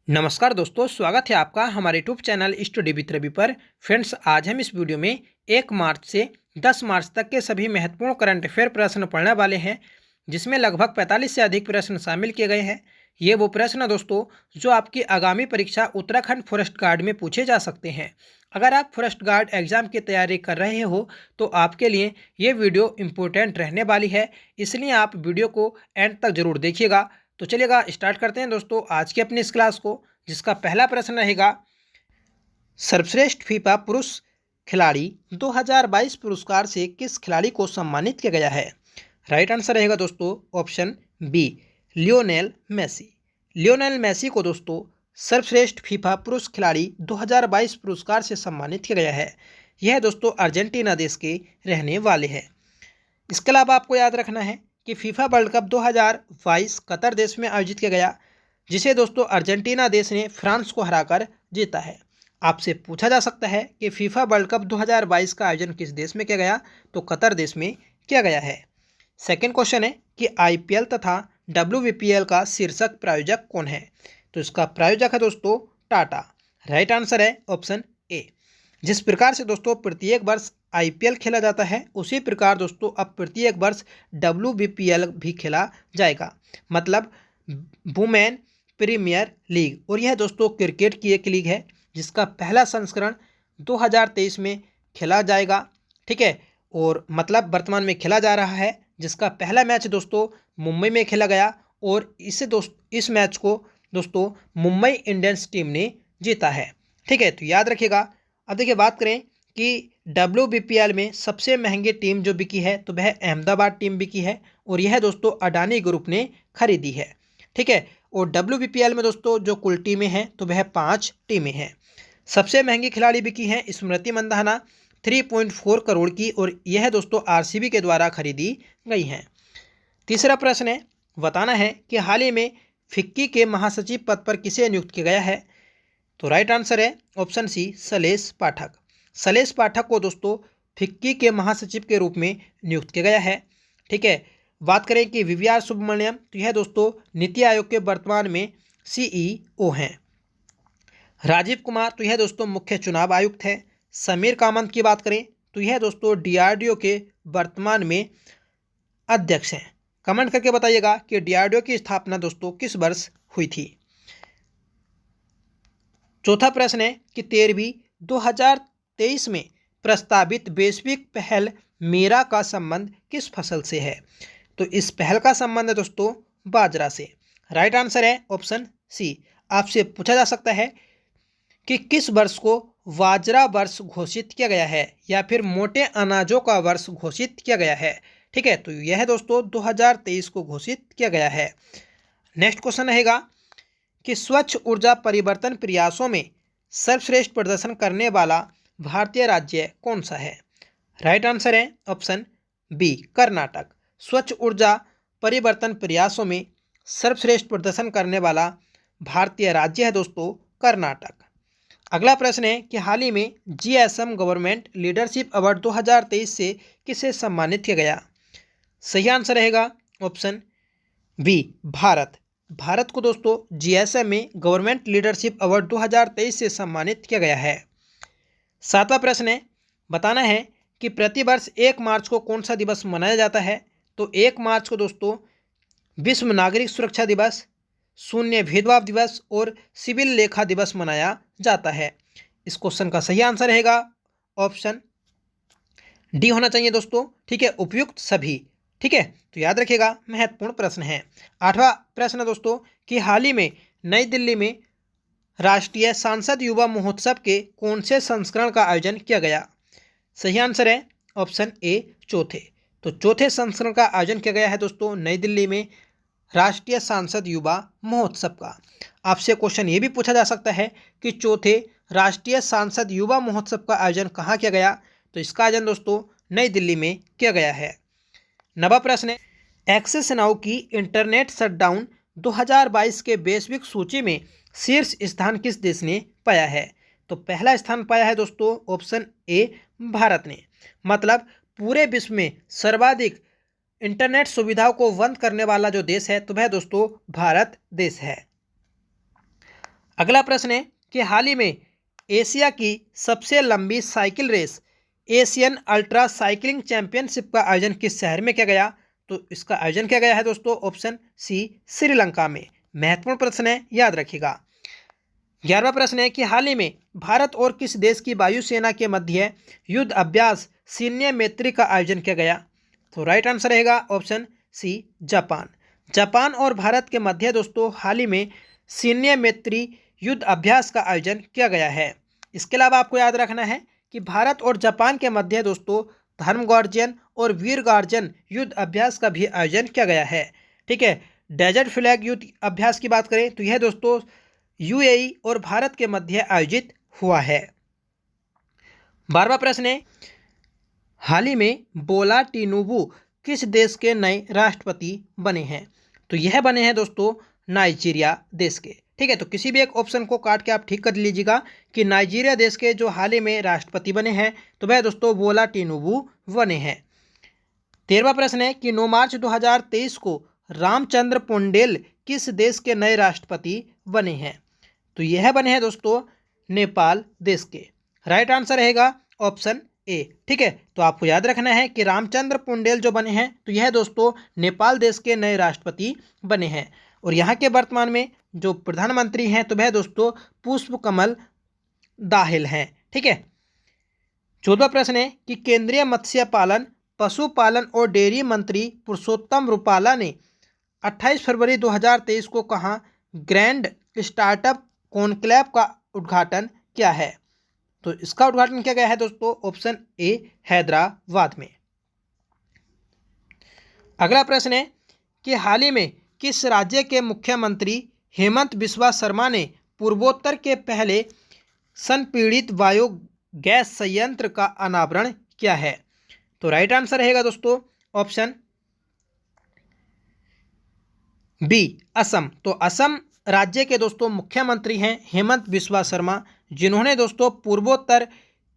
नमस्कार दोस्तों, स्वागत है आपका हमारे YouTube channel study with Ravi पर। फ्रेंड्स, आज हम इस वीडियो में 1 मार्च से 10 मार्च तक के सभी महत्वपूर्ण करंट अफेयर प्रश्न पढ़ने वाले हैं, जिसमें लगभग 45 से अधिक प्रश्न शामिल किए गए हैं। ये वो प्रश्न दोस्तों जो आपकी आगामी परीक्षा उत्तराखंड फॉरेस्ट गार्ड में पूछे जा सकते हैं। अगर आप फॉरेस्ट गार्ड एग्जाम की तैयारी कर रहे हो तो आपके लिए ये वीडियो इम्पोर्टेंट रहने वाली है, इसलिए आप वीडियो को एंड तक जरूर देखिएगा। तो चलिएगा स्टार्ट करते हैं दोस्तों आज की अपनी इस क्लास को, जिसका पहला प्रश्न रहेगा, सर्वश्रेष्ठ फीफा पुरुष खिलाड़ी 2022 पुरस्कार से किस खिलाड़ी को सम्मानित किया गया है। राइट आंसर रहेगा दोस्तों option B, Lionel Messi. Lionel Messi को दोस्तों सर्वश्रेष्ठ फीफा पुरुष खिलाड़ी 2022 पुरस्कार से सम्मानित किया गया है। यह दोस्तों अर्जेंटीना देश के रहने वाले हैं। इसके अलावा आपको याद रखना है कि फीफा वर्ल्ड कप 2022 कतर देश में आयोजित किया गया, जिसे दोस्तों अर्जेंटीना देश ने फ्रांस को हराकर जीता है। आपसे पूछा जा सकता है कि फीफा वर्ल्ड कप 2022 का आयोजन किस देश में किया गया, तो कतर देश में किया गया है। सेकंड क्वेश्चन है कि आईपीएल तथा डब्ल्यूबीपीएल का शीर्षक प्रायोजक कौन है, तो इसका प्रायोजक है दोस्तों टाटा। राइट आंसर है ऑप्शन ए। जिस प्रकार से दोस्तों प्रत्येक वर्ष आईपीएल खेला जाता है, उसी प्रकार दोस्तों अब प्रत्येक वर्ष डब्ल्यूबीपीएल भी खेला जाएगा, मतलब वुमेन प्रीमियर लीग। और यह दोस्तों क्रिकेट की एक लीग है जिसका पहला संस्करण 2023 में खेला जाएगा। ठीक है, और मतलब वर्तमान में खेला जा रहा है, जिसका पहला मैच दोस्तों मुंबई में खेला गया और इस मैच को दोस्तों मुंबई इंडियंस टीम ने जीता है। ठीक है, तो याद रखिएगा। अब देखिए बात करें कि डब्ल्यूबीपीएल में सबसे महंगी टीम जो बिकी है तो वह अहमदाबाद टीम बिकी है, और यह दोस्तों अडानी ग्रुप ने खरीदी है। ठीक है, और डब्ल्यूबीपीएल में दोस्तों जो कुल टीमें हैं तो वह 5 टीमें हैं। सबसे महंगी खिलाड़ी बिकी है स्मृति मंधाना 3.4 करोड़ की, और यह दोस्तों आरसीबी के द्वारा खरीदी गई हैं। तीसरा प्रश्न है, बताना है कि हाल ही में फिक्की के महासचिव पद पर किसे नियुक्त किया गया है, तो राइट आंसर है ऑप्शन सी, शैलेश पाठक। शैलेश पाठक को दोस्तों फिक्की के महासचिव के रूप में नियुक्त किया गया है। ठीक है, बात करें कि वीवीआर सुब्रमण्यम, तो यह दोस्तों नीति आयोग के वर्तमान में सीईओ हैं। राजीव कुमार, तो यह दोस्तों मुख्य चुनाव आयुक्त हैं। समीर कामत की बात करें तो यह दोस्तों डीआरडीओ के वर्तमान में अध्यक्ष हैं। कमेंट करके बताइएगा कि डीआरडीओ की स्थापना दोस्तों किस वर्ष हुई थी। चौथा प्रश्न है कि 13वीं 2023 में प्रस्तावित वैश्विक पहल मेरा का संबंध किस फसल से है, तो इस पहल का संबंध है दोस्तों बाजरा से। राइट आंसर है ऑप्शन सी। आपसे पूछा जा सकता है कि किस वर्ष को बाजरा वर्ष घोषित किया गया है या फिर मोटे अनाजों का वर्ष घोषित किया गया है। ठीक है, तो यह दोस्तों 2023 को घोषित किया गया है। नेक्स्ट क्वेश्चन रहेगा कि स्वच्छ ऊर्जा परिवर्तन प्रयासों में सर्वश्रेष्ठ प्रदर्शन करने वाला भारतीय राज्य कौन सा है। राइट आंसर है ऑप्शन बी, कर्नाटक। स्वच्छ ऊर्जा परिवर्तन प्रयासों में सर्वश्रेष्ठ प्रदर्शन करने वाला भारतीय राज्य है दोस्तों कर्नाटक। अगला प्रश्न है कि हाल ही में जीएसएम गवर्नमेंट लीडरशिप अवार्ड 2023 से किसे सम्मानित किया गया। सही आंसर रहेगा ऑप्शन बी, भारत। भारत को दोस्तों जीएसएम में गवर्नमेंट लीडरशिप अवार्ड 2023 से सम्मानित किया गया है। सातवां प्रश्न है, बताना है कि प्रतिवर्ष 1 मार्च को कौन सा दिवस मनाया जाता है, तो 1 मार्च को दोस्तों विश्व नागरिक सुरक्षा दिवस, शून्य भेदभाव दिवस और सिविल लेखा दिवस मनाया जाता है। इस क्वेश्चन का सही आंसर रहेगा ऑप्शन डी होना चाहिए दोस्तों। ठीक है, उपयुक्त सभी। ठीक है, तो याद रखिएगा महत्वपूर्ण प्रश्न है। 8वां प्रश्न दोस्तों कि हाल ही में नई दिल्ली में राष्ट्रीय सांसद युवा महोत्सव के कौन से संस्करण का आयोजन किया गया। सही आंसर है ऑप्शन ए, चौथे। तो चौथे संस्करण का आयोजन किया गया है दोस्तों नई दिल्ली में राष्ट्रीय सांसद युवा महोत्सव का। आपसे क्वेश्चन ये भी पूछा जा सकता है कि चौथे राष्ट्रीय सांसद युवा महोत्सव का आयोजन कहाँ किया गया, तो इसका आयोजन दोस्तों नई दिल्ली में किया गया है। 9वां प्रश्न है, एक्सेस नाउ की इंटरनेट शटडाउन 2022 के वैश्विक सूची में शीर्ष स्थान किस देश ने पाया है, तो पहला स्थान पाया है दोस्तों ऑप्शन ए, भारत ने। मतलब पूरे विश्व में सर्वाधिक इंटरनेट सुविधाओं को बंद करने वाला जो देश है तो वह दोस्तों भारत देश है। अगला प्रश्न है कि हाल ही में एशिया की सबसे लंबी cycle race Asian ultra cycling championship का आयोजन किस शहर में किया गया? तो इसका आयोजन किया गया है दोस्तों ऑप्शन सी श्रीलंका में। महत्वपूर्ण प्रश्न है, याद रखिएगा। 11वां प्रश्न है कि हाल ही में भारत और किस देश की वायुसेना के मध्य युद्ध अभ्यास सैन्य मैत्री का आयोजन किया गया? तो राइट आंसर रहेगा ऑप्शन सी जापान। जापान और भारत के मध्य दोस्तों हाल ही में सैन्य मैत्री युद्ध अभ्यास का आयोजन किया गया है। इसके अलावा आपको याद रखना है कि भारत और जापान के मध्य दोस्तों धर्मगॉर्जन और वीरगार्जन युद्ध अभ्यास का भी आयोजन किया गया है। ठीक है, डेजर्ट फ्लैग युद्ध अभ्यास की बात करें तो यह दोस्तों यूएई और भारत के मध्य आयोजित हुआ है। 12वां प्रश्न है, हाल ही में बोला टिनुबू किस देश के नए राष्ट्रपति बने हैं? तो यह बने हैं दोस्तों नाइजीरिया देश के। ठीक है, तो किसी भी एक ऑप्शन को काट के आप ठीक कर लीजिएगा कि नाइजीरिया देश के जो हाल ही में राष्ट्रपति बने हैं तो वह दोस्तों बोला टिनुबू बने हैं। 13वां प्रश्न है कि 9 मार्च 2023 को रामचंद्र पोंडेल किस देश के नए राष्ट्रपति बने हैं? तो यह बने हैं दोस्तों नेपाल देश के। राइट आंसर रहेगा ऑप्शन ए। ठीक है, तो आपको याद रखना है कि रामचंद्र पोंडेल जो बने हैं तो यह दोस्तों नेपाल देश के नए राष्ट्रपति बने हैं। और यहाँ के वर्तमान में जो प्रधानमंत्री हैं तो वह दोस्तों पुष्प कमल दाहिल हैं। ठीक है, 14वां प्रश्न है कि केंद्रीय मत्स्य पालन पशुपालन और डेयरी मंत्री पुरुषोत्तम रूपाला ने 28 फरवरी 2023 को कहाँ ग्रैंड स्टार्टअप कॉन्क्लेव का उद्घाटन किया है? तो इसका उद्घाटन किया गया है दोस्तों ऑप्शन ए हैदराबाद में। अगला प्रश्न है कि हाल ही में किस राज्य के मुख्यमंत्री हेमंत बिस्वा शर्मा ने पूर्वोत्तर के पहले संपीड़ित बायोगैस संयंत्र का अनावरण किया है? तो राइट आंसर रहेगा दोस्तों ऑप्शन बी असम। तो असम राज्य के दोस्तों मुख्यमंत्री हैं हेमंत बिस्वा शर्मा, जिन्होंने दोस्तों पूर्वोत्तर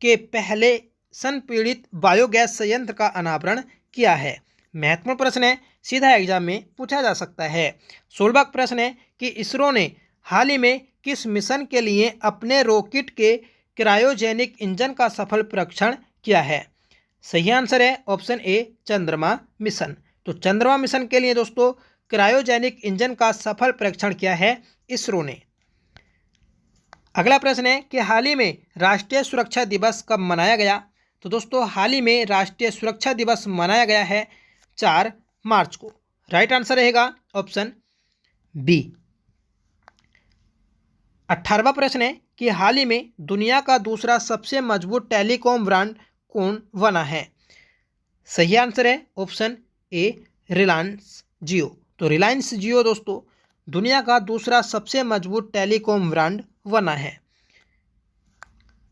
के पहले संपीड़ित बायोगैस संयंत्र का अनावरण किया है। महत्वपूर्ण प्रश्न है, सीधा एग्जाम में पूछा जा सकता है। 16वां प्रश्न है कि इसरो ने हाल ही में किस मिशन के लिए अपने रॉकेट के क्रायोजेनिक इंजन का सफल परीक्षण किया है? सही आंसर है ऑप्शन ए चंद्रमा मिशन। तो चंद्रमा मिशन के लिए दोस्तों क्रायोजेनिक इंजन का सफल परीक्षण किया है इसरो ने। अगला प्रश्न है कि हाल ही में राष्ट्रीय सुरक्षा दिवस कब मनाया गया? तो दोस्तों हाल ही में राष्ट्रीय सुरक्षा दिवस मनाया गया है 4 मार्च को। राइट आंसर रहेगा ऑप्शन बी। 18वां प्रश्न है कि हाल ही में दुनिया का दूसरा सबसे मजबूत टेलीकॉम ब्रांड कौन बना है? सही आंसर है ऑप्शन ए रिलायंस जियो। तो रिलायंस जियो दोस्तों दुनिया का दूसरा सबसे मजबूत टेलीकॉम ब्रांड बना है।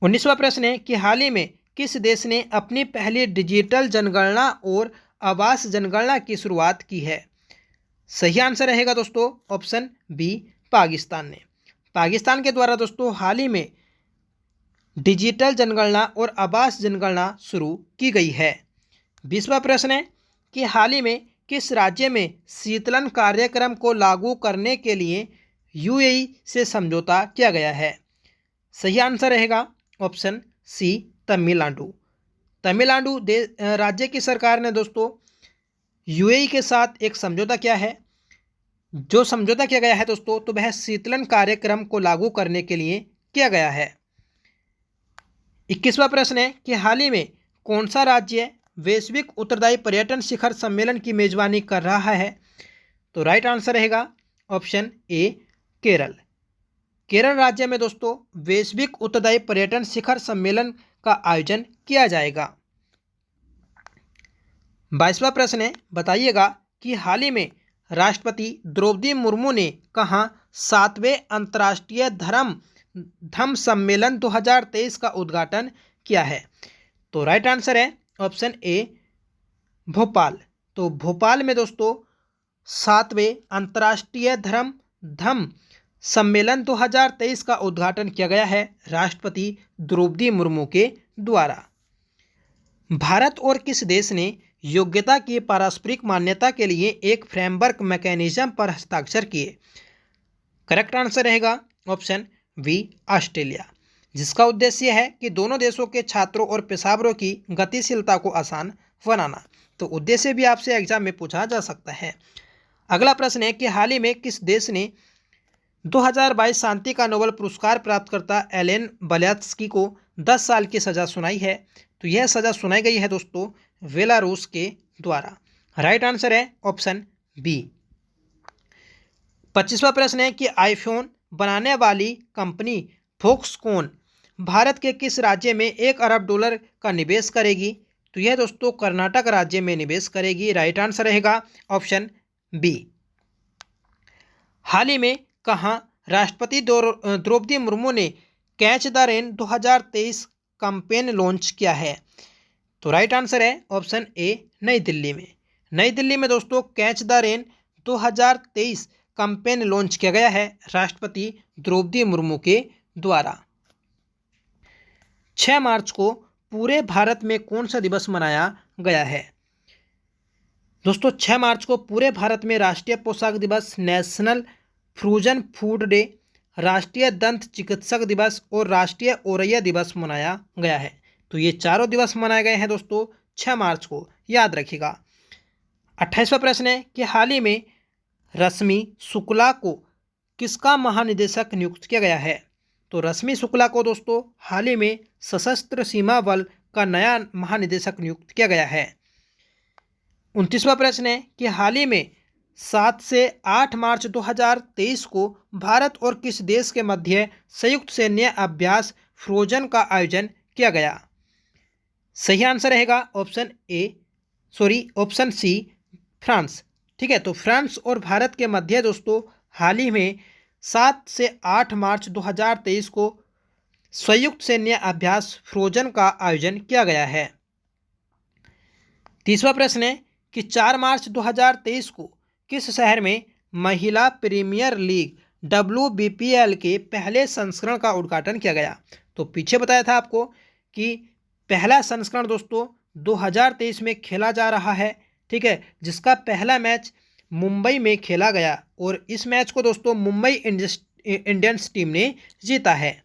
19वां प्रश्न है कि हाल ही में किस देश ने अपनी पहली डिजिटल जनगणना और आवास जनगणना की शुरुआत की है? सही आंसर रहेगा दोस्तों ऑप्शन बी पाकिस्तान ने। पाकिस्तान के द्वारा दोस्तों हाल ही में डिजिटल जनगणना और आवास जनगणना शुरू की गई है। 20वां प्रश्न है कि हाल ही में किस राज्य में शीतलन कार्यक्रम को लागू करने के लिए यूएई से समझौता किया गया है? सही आंसर रहेगा ऑप्शन सी तमिलनाडु। तमिलनाडु राज्य की सरकार ने दोस्तों यूएई के साथ एक समझौता किया है। जो समझौता किया गया है दोस्तों तो वह शीतलन कार्यक्रम को लागू करने के लिए किया गया है। 21वां प्रश्न है कि हाल ही में कौन सा राज्य वैश्विक उत्तरदायी पर्यटन शिखर सम्मेलन की मेजबानी कर रहा है? तो राइट आंसर रहेगा ऑप्शन ए केरल। केरल राज्य में दोस्तों वैश्विक उत्तरदायी पर्यटन शिखर सम्मेलन का आयोजन किया जाएगा। 22वां प्रश्न है बताइएगा कि हाल ही में राष्ट्रपति द्रौपदी मुर्मू ने कहाँ 7वें अंतर्राष्ट्रीय धम्म सम्मेलन 2023 का उद्घाटन किया है? तो राइट आंसर है ऑप्शन ए भोपाल। तो भोपाल में दोस्तों 7वें अंतर्राष्ट्रीय धम्म सम्मेलन 2023 का उद्घाटन किया गया है राष्ट्रपति द्रौपदी मुर्मू के द्वारा। भारत और किस देश ने योग्यता की पारस्परिक मान्यता के लिए एक फ्रेमवर्क मैकेनिज्म पर हस्ताक्षर किए? करेक्ट आंसर रहेगा ऑप्शन बी ऑस्ट्रेलिया, जिसका उद्देश्य है कि दोनों देशों के छात्रों और पेशेवरों की गतिशीलता को आसान बनाना। तो उद्देश्य भी आपसे एग्जाम में पूछा जा सकता है। अगला प्रश्न है कि हाल ही में किस देश ने 2022 शांति का नोबेल पुरस्कार प्राप्तकर्ता एलेन ब्याल्त्स्की को 10 साल की सजा सुनाई है? तो यह सजा सुनाई गई है दोस्तों बेलारूस के द्वारा। राइट आंसर है ऑप्शन बी। 25वां प्रश्न है कि आईफोन बनाने वाली कंपनी फॉक्सकॉन भारत के किस राज्य में $1 अरब का निवेश करेगी? तो यह दोस्तों कर्नाटक राज्य में निवेश करेगी। राइट आंसर रहेगा ऑप्शन बी। हाल ही में कहाँ राष्ट्रपति द्रौपदी मुर्मू ने catch the rain 2023 campaign launch किया है? तो राइट आंसर है ऑप्शन ए नई दिल्ली में। नई दिल्ली में दोस्तों catch the rain 2023 campaign launch किया गया है राष्ट्रपति द्रौपदी मुर्मू के द्वारा। 6 मार्च को पूरे भारत में कौन सा दिवस मनाया गया है? दोस्तों 6 मार्च को पूरे भारत में राष्ट्रीय पोशाक दिवस, नेशनल फ्रोजन फूड डे, राष्ट्रीय दंत चिकित्सक दिवस और राष्ट्रीय औरैया दिवस मनाया गया है। तो ये चारों दिवस मनाए गए हैं दोस्तों 6 मार्च को, याद रखिएगा। 28वां प्रश्न है कि हाल ही में रश्मि शुक्ला को किसका महानिदेशक नियुक्त किया गया है? तो रश्मि शुक्ला को दोस्तों हाल ही में सशस्त्र सीमा बल का नया महानिदेशक नियुक्त किया गया है। 29वां प्रश्न है कि हाल ही में 7 से 8 मार्च 2023 को भारत और किस देश के मध्य संयुक्त सैन्य अभ्यास फ्रोजन का आयोजन किया गया? सही आंसर रहेगा ऑप्शन सी फ्रांस। ठीक है, तो फ्रांस और भारत के मध्य दोस्तों हाल ही में 7 से 8 मार्च 2023 को संयुक्त सैन्य अभ्यास फ्रोजन का आयोजन किया गया है। 30वां प्रश्न है कि 4 मार्च 2023 को किस शहर में महिला प्रीमियर लीग WBPL के पहले संस्करण का उद्घाटन किया गया? तो पीछे बताया था आपको कि पहला संस्करण दोस्तों 2023 में खेला जा रहा है। ठीक है, जिसका पहला मैच मुंबई में खेला गया और इस मैच को दोस्तों मुंबई इंडियंस टीम ने जीता है।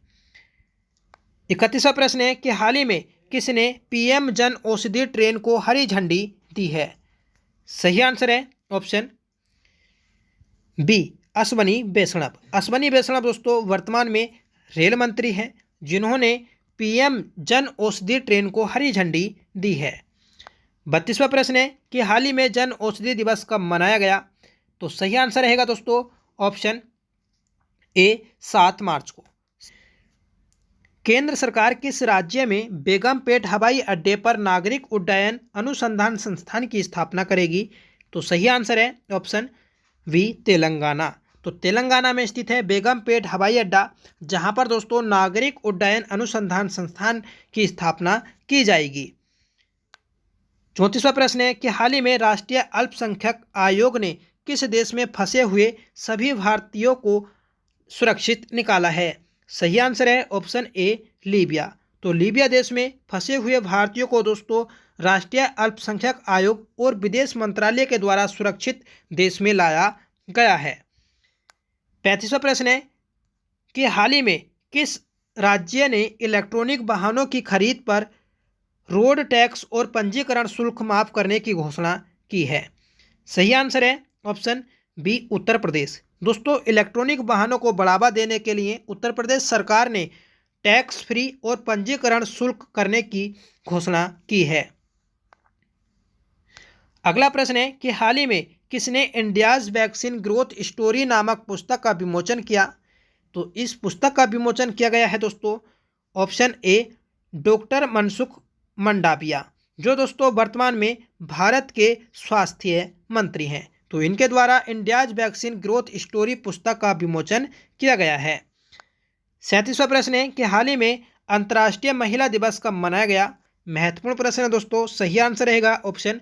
31वां प्रश्न है कि हाल ही में किसने PM जन औषधि ट्रेन को हरी झंडी दी है? सही आंसर है ऑप्शन बी अश्वनी वैष्णव। अश्वनी वैष्णव दोस्तों वर्तमान में रेल मंत्री हैं जिन्होंने PM जन औषधि ट्रेन को हरी झंडी दी है। 32वां प्रश्न है कि हाल ही में जन औषधि दिवस कब मनाया गया? तो सही आंसर रहेगा दोस्तों ऑप्शन ए 7 मार्च को। केंद्र सरकार किस राज्य में बेगमपेट हवाई अड्डे पर नागरिक उड्डयन अनुसंधान संस्थान की स्थापना करेगी? तो सही आंसर है ऑप्शन बी तेलंगाना। तो तेलंगाना में स्थित है बेगमपेट हवाई अड्डा, जहां पर दोस्तों नागरिक उड्डयन अनुसंधान संस्थान की स्थापना की जाएगी। 34वां प्रश्न है कि हाल ही में राष्ट्रीय अल्पसंख्यक आयोग ने किस देश में फंसे हुए सभी भारतीयों को सुरक्षित निकाला है? सही आंसर है ऑप्शन ए लीबिया। तो लीबिया देश में फंसे हुए भारतीयों को दोस्तों राष्ट्रीय अल्पसंख्यक आयोग और विदेश मंत्रालय के द्वारा सुरक्षित देश में लाया गया है। 35वां प्रश्न है कि हाल ही में किस राज्य ने इलेक्ट्रॉनिक वाहनों की खरीद पर रोड टैक्स और पंजीकरण शुल्क माफ करने की घोषणा की है? सही आंसर है ऑप्शन बी उत्तर प्रदेश। दोस्तों इलेक्ट्रॉनिक वाहनों को बढ़ावा देने के लिए उत्तर प्रदेश सरकार ने टैक्स फ्री और पंजीकरण शुल्क करने की घोषणा की है। अगला प्रश्न है कि हाल ही में किसने इंडियाज वैक्सीन ग्रोथ स्टोरी नामक पुस्तक का विमोचन किया? तो इस पुस्तक का विमोचन किया गया है दोस्तों option A doctor Mansukh Mandaviya, जो दोस्तों वर्तमान में भारत के स्वास्थ्य मंत्री हैं। तो इनके द्वारा इंडियाज वैक्सीन ग्रोथ स्टोरी पुस्तक का विमोचन किया गया है। 37वां प्रश्न है कि हाल ही में अंतर्राष्ट्रीय महिला दिवस कब मनाया गया? महत्वपूर्ण प्रश्न है दोस्तों। सही आंसर रहेगा ऑप्शन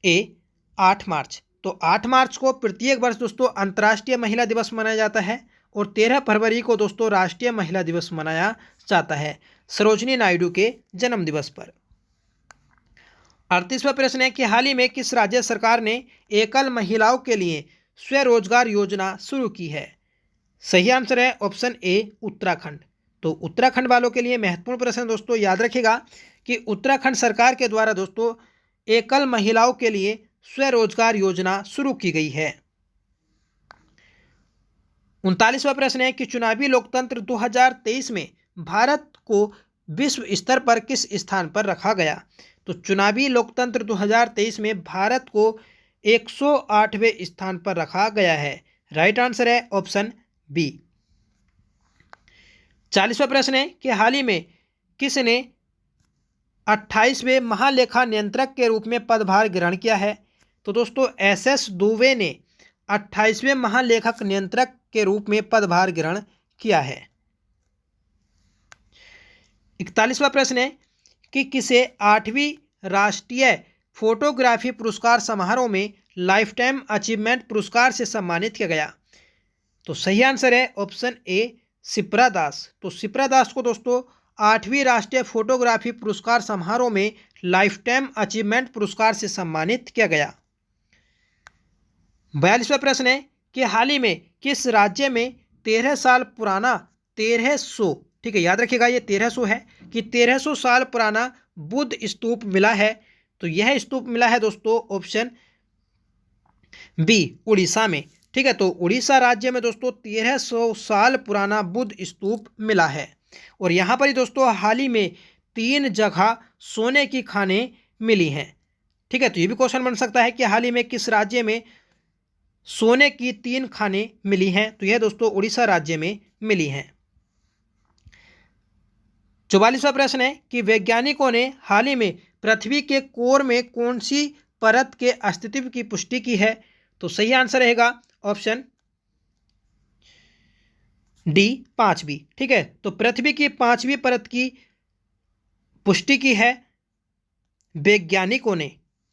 ए 8 मार्च। तो 8 मार्च को प्रत्येक वर्ष दोस्तों अंतर्राष्ट्रीय महिला दिवस मनाया जाता है और 13 फरवरी को दोस्तों राष्ट्रीय महिला दिवस मनाया जाता है सरोजिनी नायडू के जन्म दिवस पर। 38वां प्रश्न है कि हाल ही में किस राज्य सरकार ने एकल महिलाओं के लिए स्वरोजगार योजना शुरू की है? सही आंसर है ऑप्शन ए उत्तराखंड। तो उत्तराखंड वालों के लिए महत्वपूर्ण प्रश्न दोस्तों, याद रखिएगा कि उत्तराखंड सरकार के द्वारा दोस्तों एकल महिलाओं के लिए स्वरोजगार योजना शुरू की गई है। 39वां प्रश्न है कि चुनावी लोकतंत्र 2023 में भारत को विश्व स्तर पर किस स्थान पर रखा गया। तो चुनावी लोकतंत्र 2023 में भारत को 108वें स्थान पर रखा गया है। राइट आंसर है ऑप्शन बी। 40वां प्रश्न है कि हाल ही में किसने 28वें महालेखा नियंत्रक के रूप में पदभार ग्रहण किया है। तो दोस्तों SS दुबे ने 28वें महालेखक नियंत्रक के रूप में पदभार ग्रहण किया है। 41वां प्रश्न है कि किसे 8वीं राष्ट्रीय फोटोग्राफी पुरस्कार समारोह में लाइफ टाइम अचीवमेंट पुरस्कार से सम्मानित किया गया। तो सही आंसर है ऑप्शन ए शिप्रा दास। तो शिप्रा दास को दोस्तों 8वीं राष्ट्रीय फोटोग्राफी पुरस्कार समारोह में लाइफ टाइम अचीवमेंट पुरस्कार से सम्मानित किया गया। 42वां प्रश्न है कि हाल ही में किस राज्य में 13 साल पुराना 1300, ठीक है याद रखिएगा ये 1300 है, कि 1300 साल पुराना बुद्ध स्तूप मिला है। तो यह स्तूप मिला है दोस्तों ऑप्शन बी उड़ीसा में। ठीक है, तो उड़ीसा राज्य में दोस्तों 1300 साल पुराना बुद्ध स्तूप मिला है। और यहाँ पर ही दोस्तों हाल ही में 3 जगह सोने की खानें मिली हैं। ठीक है, तो ये भी क्वेश्चन बन सकता है कि हाल ही में किस राज्य में सोने की 3 खानें मिली हैं। तो यह दोस्तों उड़ीसा राज्य में मिली हैं। 44वां प्रश्न है कि वैज्ञानिकों ने हाल ही में पृथ्वी के कोर में कौन सी परत के अस्तित्व की पुष्टि की है। तो सही आंसर रहेगा ऑप्शन डी 5वीं। ठीक है, तो पृथ्वी की 5वीं परत की पुष्टि की है वैज्ञानिकों ने।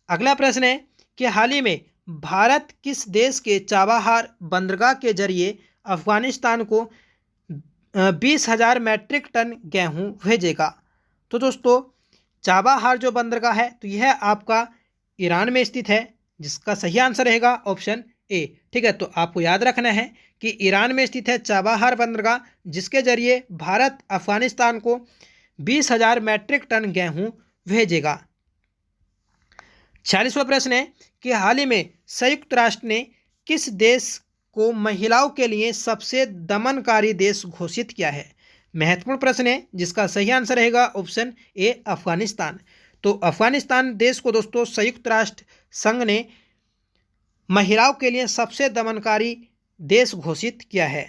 अगला प्रश्न है कि हाल ही में भारत किस देश के चाबहार बंदरगाह के जरिए अफगानिस्तान को 20,000 मैट्रिक टन गेहूं भेजेगा। तो दोस्तों चाबहार जो बंदरगाह है तो यह आपका ईरान में स्थित है, जिसका सही आंसर रहेगा ऑप्शन ए। ठीक है, तो आपको याद रखना है कि ईरान में स्थित है चाबहार बंदरगाह, जिसके जरिए भारत अफगानिस्तान को 20,000 मैट्रिक टन गेहूं भेजेगा। 46वां प्रश्न है कि हाल ही में संयुक्त राष्ट्र ने किस देश को महिलाओं के लिए सबसे दमनकारी देश घोषित किया है। महत्वपूर्ण प्रश्न है, जिसका सही आंसर रहेगा ऑप्शन ए अफगानिस्तान। तो अफगानिस्तान देश को दोस्तों संयुक्त राष्ट्र संघ ने महिलाओं के लिए सबसे दमनकारी देश घोषित किया है।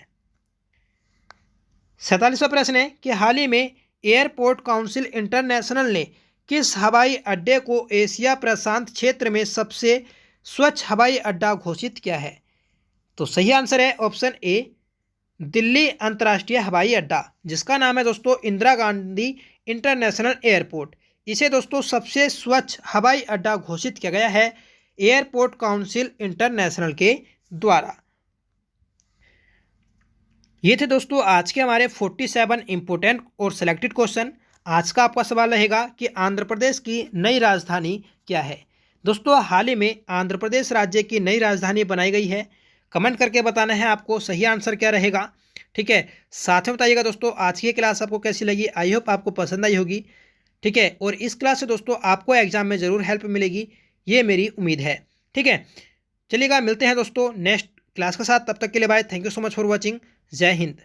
47वां प्रश्न है कि हाल ही में एयरपोर्ट काउंसिल इंटरनेशनल ने किस हवाई अड्डे को एशिया प्रशांत क्षेत्र में सबसे स्वच्छ हवाई अड्डा घोषित किया है। तो सही आंसर है ऑप्शन ए दिल्ली अंतर्राष्ट्रीय हवाई अड्डा, जिसका नाम है दोस्तों इंदिरा गांधी इंटरनेशनल एयरपोर्ट। इसे दोस्तों सबसे स्वच्छ हवाई अड्डा घोषित किया गया है एयरपोर्ट काउंसिल इंटरनेशनल के द्वारा। ये थे दोस्तों आज के हमारे 47 इंपोर्टेंट और सिलेक्टेड क्वेश्चन। आज का आपका सवाल रहेगा कि आंध्र प्रदेश की नई राजधानी क्या है। दोस्तों हाल ही में आंध्र प्रदेश राज्य की नई राजधानी बनाई गई है। कमेंट करके बताना है आपको सही आंसर क्या रहेगा। ठीक है, साथ में बताइएगा दोस्तों आज की क्लास आपको कैसी लगी। आई होप आपको पसंद आई होगी। ठीक है, और इस क्लास से दोस्तों आपको एग्जाम में ज़रूर हेल्प मिलेगी, ये मेरी उम्मीद है। ठीक है, चलिएगा मिलते हैं दोस्तों नेक्स्ट क्लास के साथ। तब तक के लिए bye. Thank you so much for watching. जय हिंद।